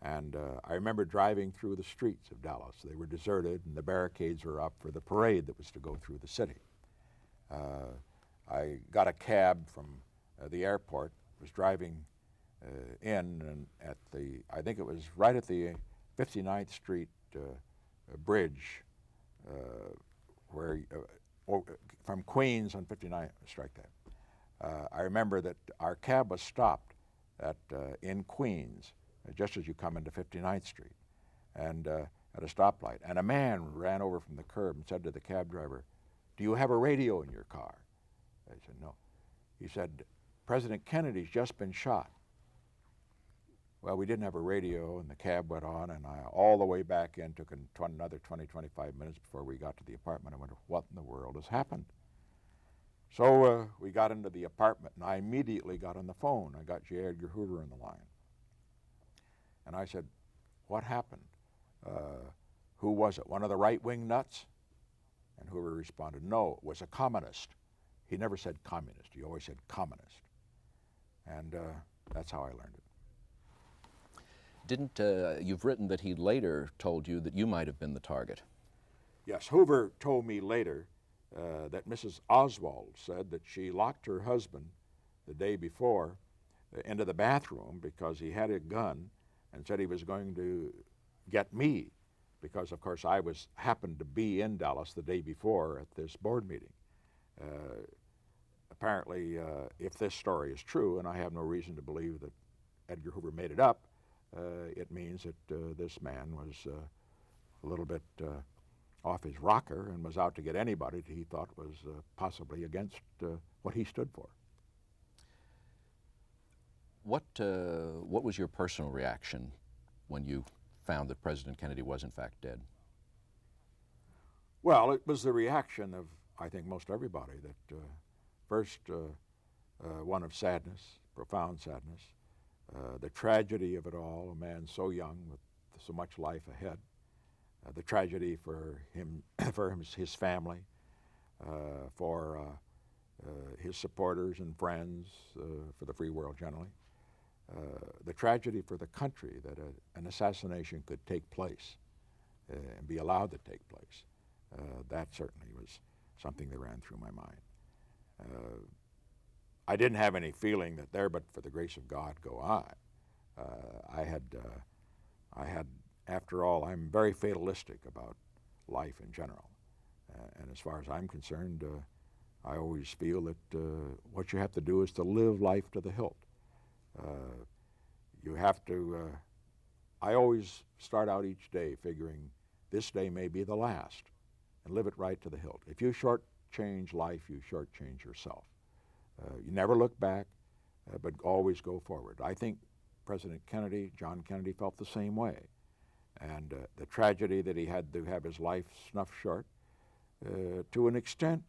And I remember driving through the streets of Dallas. They were deserted, and the barricades were up for the parade that was to go through the city. I got a cab from the airport, was driving in, and I think it was right at the 59th Street bridge, from Queens on 59th, strike that. I remember that our cab was stopped in Queens, just as you come into 59th Street, and at a stoplight. And a man ran over from the curb and said to the cab driver, "Do you have a radio in your car?" I said, "No." He said, "President Kennedy's just been shot." Well, we didn't have a radio, and the cab went on, and all the way back in, took another 20, 25 minutes before we got to the apartment. I wondered, what in the world has happened? So we got into the apartment, and I immediately got on the phone. I got J. Edgar Hoover on the line. And I said, "What happened? Who was it? One of the right-wing nuts?" And Hoover responded, "No, it was a communist. He never said communist. He always said communist. And that's how I learned it. Didn't, you've written that he later told you that you might have been the target. Yes, Hoover told me later that Mrs. Oswald said that she locked her husband the day before into the bathroom because he had a gun and said he was going to get me because, of course, I happened to be in Dallas the day before at this board meeting. Apparently, if this story is true, and I have no reason to believe that Edgar Hoover made it up, it means that this man was a little bit off his rocker and was out to get anybody that he thought was possibly against what he stood for. What was your personal reaction when you found that President Kennedy was in fact dead? Well, it was the reaction of, I think, most everybody that first one of sadness, profound sadness, the tragedy of it all, a man so young with so much life ahead, the tragedy for him, his family, for his supporters and friends, for the free world generally, the tragedy for the country that an assassination could take place and be allowed to take place. That certainly was something that ran through my mind. I didn't have any feeling that there, but for the grace of God, go I. I had, after all, I'm very fatalistic about life in general. And as far as I'm concerned, I always feel that what you have to do is to live life to the hilt. You have to, I always start out each day figuring this day may be the last, and live it right to the hilt. If you shortchange life, you shortchange yourself. You never look back, but always go forward. I think President Kennedy, John Kennedy, felt the same way. And the tragedy that he had to have his life snuffed short, to an extent,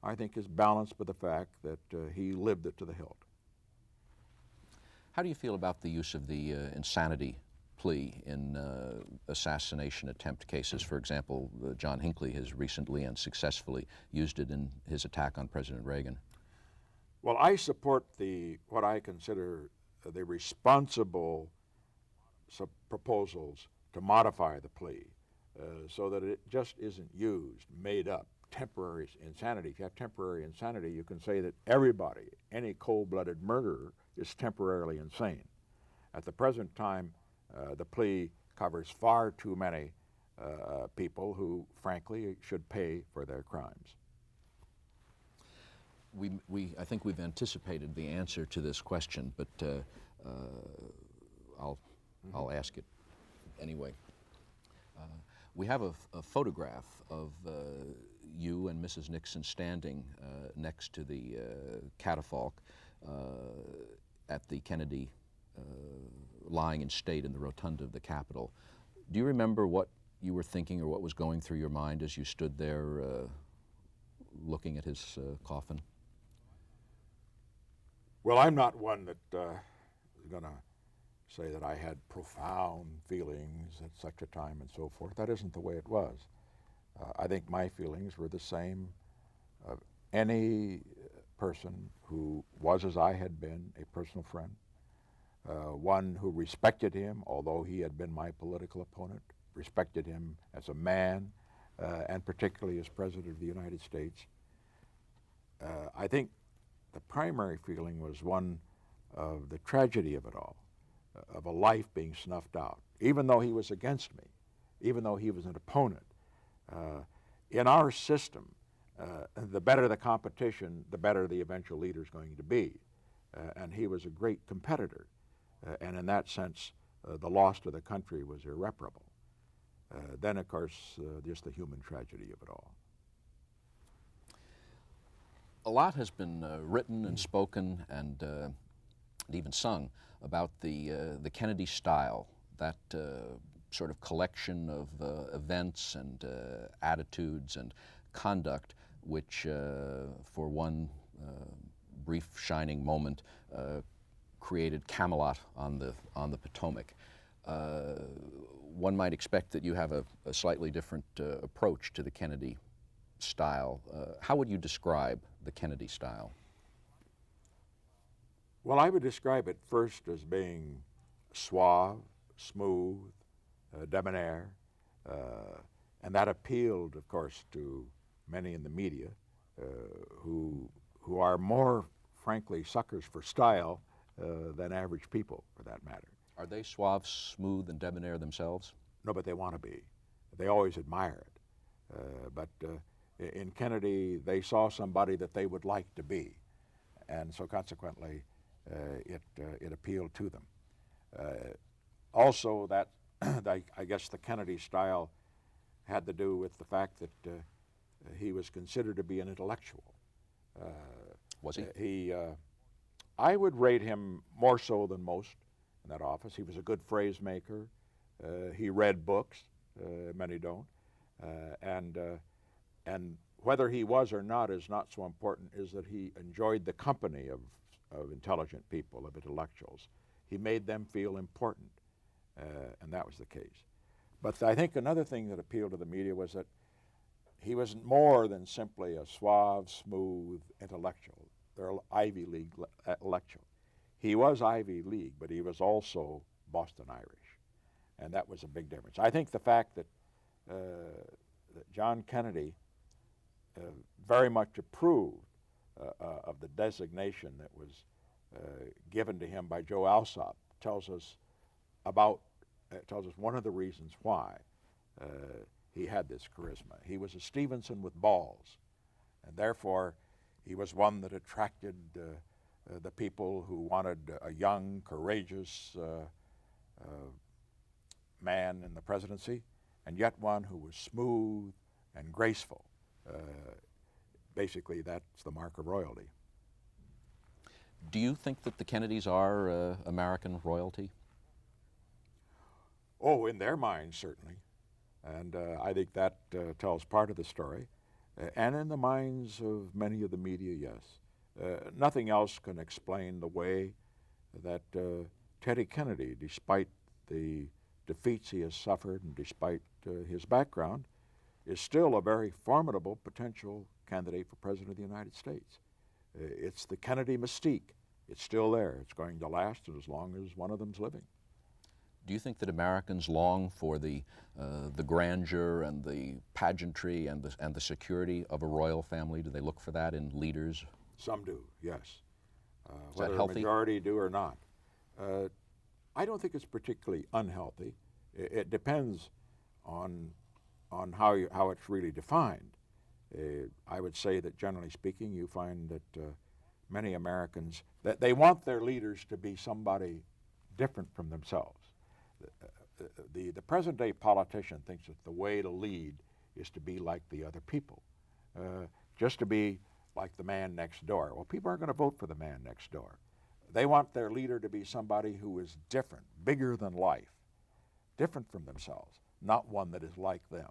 I think is balanced by the fact that he lived it to the hilt. How do you feel about the use of the insanity plea in assassination attempt cases? For example, John Hinckley has recently and successfully used it in his attack on President Reagan. Well, I support what I consider the responsible proposals to modify the plea so that it just isn't used, made up, temporary insanity. If you have temporary insanity, you can say that everybody, any cold-blooded murderer, is temporarily insane. At the present time, the plea covers far too many people who, frankly, should pay for their crimes. I think we've anticipated the answer to this question, but I'll ask it anyway. We have a photograph of you and Mrs. Nixon standing next to the catafalque at the Kennedy lying in state in the rotunda of the Capitol. Do you remember what you were thinking or what was going through your mind as you stood there looking at his coffin? Well, I'm not one that is going to say that I had profound feelings at such a time and so forth. That isn't the way it was. I think my feelings were the same of any person who was, as I had been, a personal friend, one who respected him, although he had been my political opponent, respected him as a man, and particularly as President of the United States. I think the primary feeling was one of the tragedy of it all, of a life being snuffed out, even though he was against me, even though he was an opponent. In our system, the better the competition, the better the eventual leader is going to be. And he was a great competitor. And in that sense, the loss to the country was irreparable. Then, of course, just the human tragedy of it all. A lot has been written and spoken and even sung about the Kennedy style, that sort of collection of events and attitudes and conduct which, for one brief shining moment, created Camelot on the Potomac. One might expect that you have a slightly different approach to the Kennedy style. How would you describe the Kennedy style? Well, I would describe it first as being suave, smooth, debonair, and that appealed, of course, to many in the media uh, who are more, frankly, suckers for style than average people, for that matter. Are they suave, smooth, and debonair themselves? No, but they want to be. They always admire it. But in Kennedy, they saw somebody that they would like to be, and so consequently, it appealed to them. Also, that I guess the Kennedy style had to do with the fact that he was considered to be an intellectual. Was he? I would rate him more so than most in that office. He was a good phrase maker. He read books. Many don't. And whether he was or not is not so important, is that he enjoyed the company of intelligent people, of intellectuals. He made them feel important, and that was the case. But I think another thing that appealed to the media was that he was more than simply a suave, smooth intellectual. They're Ivy League intellectual. He was Ivy League, but he was also Boston Irish, and that was a big difference. I think the fact that John Kennedy very much approved of the designation that was given to him by Joe Alsop tells us one of the reasons why he had this charisma. He was a Stevenson with balls, and therefore he was one that attracted the people who wanted a young, courageous man in the presidency, and yet one who was smooth and graceful. Basically, that's the mark of royalty. Do you think that the Kennedys are American royalty? Oh, in their minds, certainly. And I think that tells part of the story. And in the minds of many of the media, yes. Nothing else can explain the way that Teddy Kennedy, despite the defeats he has suffered and despite his background, is still a very formidable potential candidate for President of the United States. It's the Kennedy mystique. It's still there. It's going to last as long as one of them's living. Do you think that Americans long for the grandeur and the pageantry and the security of a royal family? Do they look for that in leaders? Some do, yes. Is that whether healthy? a majority do or not. I don't think it's particularly unhealthy. It depends on how it's really defined. I would say that generally speaking, you find that many Americans, that they want their leaders to be somebody different from themselves. The present-day politician thinks that the way to lead is to be like the other people, just to be like the man next door. Well, people aren't going to vote for the man next door. They want their leader to be somebody who is different, bigger than life, different from themselves, not one that is like them.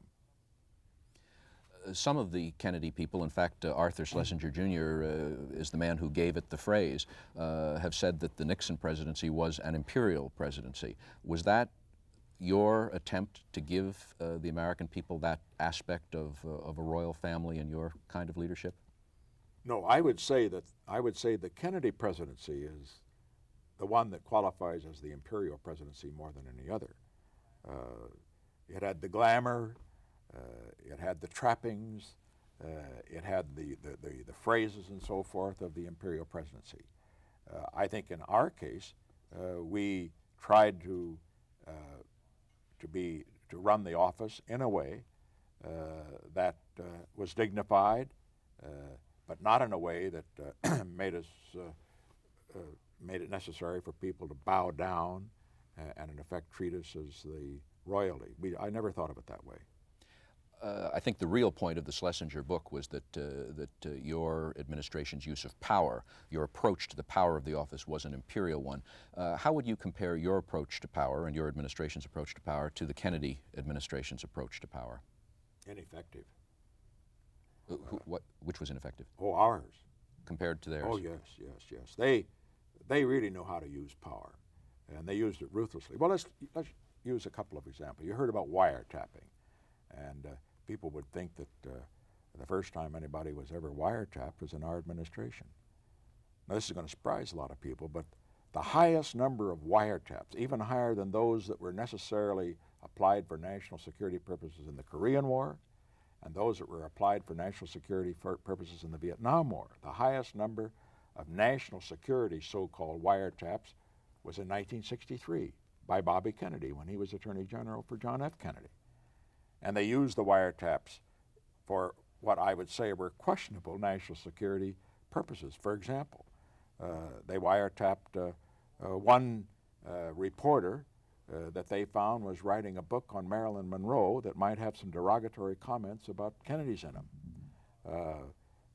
Some of the Kennedy people, in fact, Arthur Schlesinger Jr. Is the man who gave it the phrase, have said that the Nixon presidency was an imperial presidency. Was that your attempt to give the American people that aspect of a royal family in your kind of leadership? No, I would say the Kennedy presidency is the one that qualifies as the imperial presidency more than any other. It had the glamour. It had the trappings, it had the phrases and so forth of the imperial presidency. I think in our case, we tried to run the office in a way that was dignified, but not in a way that made it necessary for people to bow down and in effect treat us as the royalty. I never thought of it that way. I think the real point of the Schlesinger book was that your administration's use of power, your approach to the power of the office was an imperial one. How would you compare your approach to power and your administration's approach to power to the Kennedy administration's approach to power? Ineffective. Which was ineffective? Oh, ours. Compared to theirs? Oh, yes. They really know how to use power, and they used it ruthlessly. Well, let's use a couple of examples. You heard about wiretapping, and people would think that The first time anybody was ever wiretapped was in our administration. Now, this is going to surprise a lot of people, but the highest number of wiretaps, even higher than those that were necessarily applied for national security purposes in the Korean War, and those that were applied for national security purposes in the Vietnam War, the highest number of national security so-called wiretaps was in 1963 by Bobby Kennedy when he was Attorney General for John F. Kennedy. And they used the wiretaps for what I would say were questionable national security purposes. For example, they wiretapped one reporter that they found was writing a book on Marilyn Monroe that might have some derogatory comments about Kennedy's in them.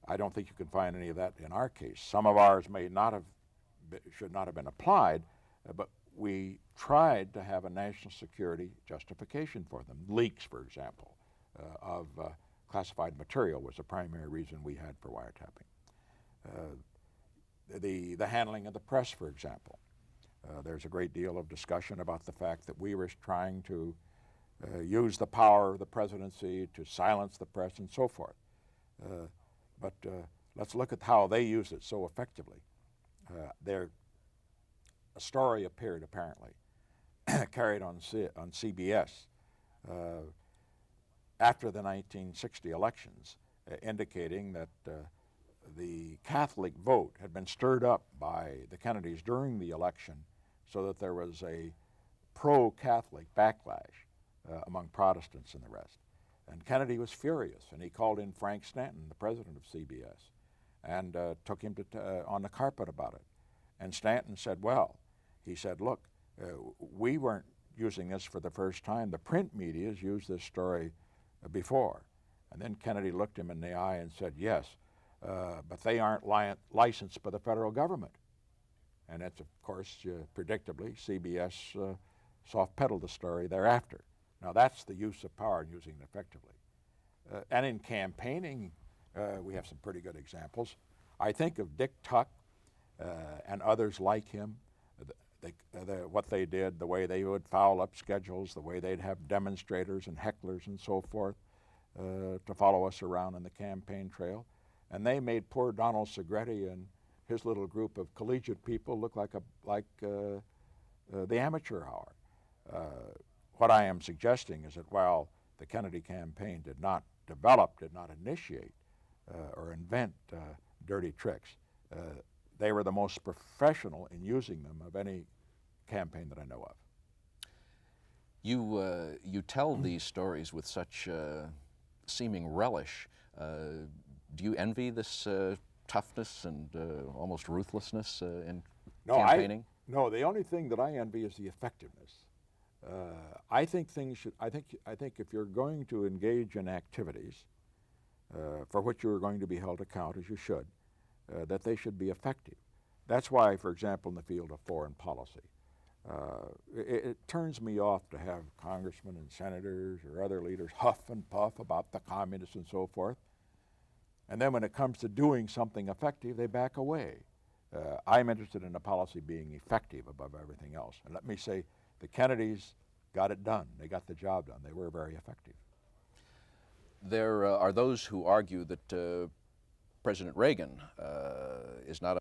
I don't think you can find any of that in our case. Some of ours may not have, should not have been applied, but we tried to have a national security justification for them. Leaks, for example, of classified material was the primary reason we had for wiretapping. The handling of the press, for example. There's a great deal of discussion about the fact that we were trying to use the power of the presidency to silence the press and so forth. But let's look at how they used it so effectively. A story appeared, apparently, carried on CBS after the 1960 elections, indicating that the Catholic vote had been stirred up by the Kennedys during the election so that there was a pro-Catholic backlash among Protestants and the rest. And Kennedy was furious, and he called in Frank Stanton, the president of CBS, and took him on the carpet about it. And Stanton said, well, he said, look, we weren't using this for the first time. The print media has used this story before. And then Kennedy looked him in the eye and said, yes, but they aren't licensed by the federal government. And that's, of course, predictably, CBS soft-pedaled the story thereafter. Now, that's the use of power and using it effectively. And in campaigning, we have some pretty good examples. I think of Dick Tuck and others like him, what they did, the way they would foul up schedules, the way they'd have demonstrators and hecklers and so forth to follow us around in the campaign trail. And they made poor Donald Segretti and his little group of collegiate people look like the amateur hour. What I am suggesting is that while the Kennedy campaign did not develop, did not initiate or invent dirty tricks, they were the most professional in using them of any campaign that I know of. You tell these stories with such seeming relish. Do you envy this toughness and almost ruthlessness in campaigning? No, the only thing that I envy is the effectiveness. I think if you're going to engage in activities for which you are going to be held account, as you should, that they should be effective. That's why, for example, in the field of foreign policy, it turns me off to have congressmen and senators or other leaders huff and puff about the communists and so forth. And then when it comes to doing something effective, they back away. I'm interested in a policy being effective above everything else. And let me say, the Kennedys got it done. They got the job done. They were very effective. There are those who argue that President Reagan is not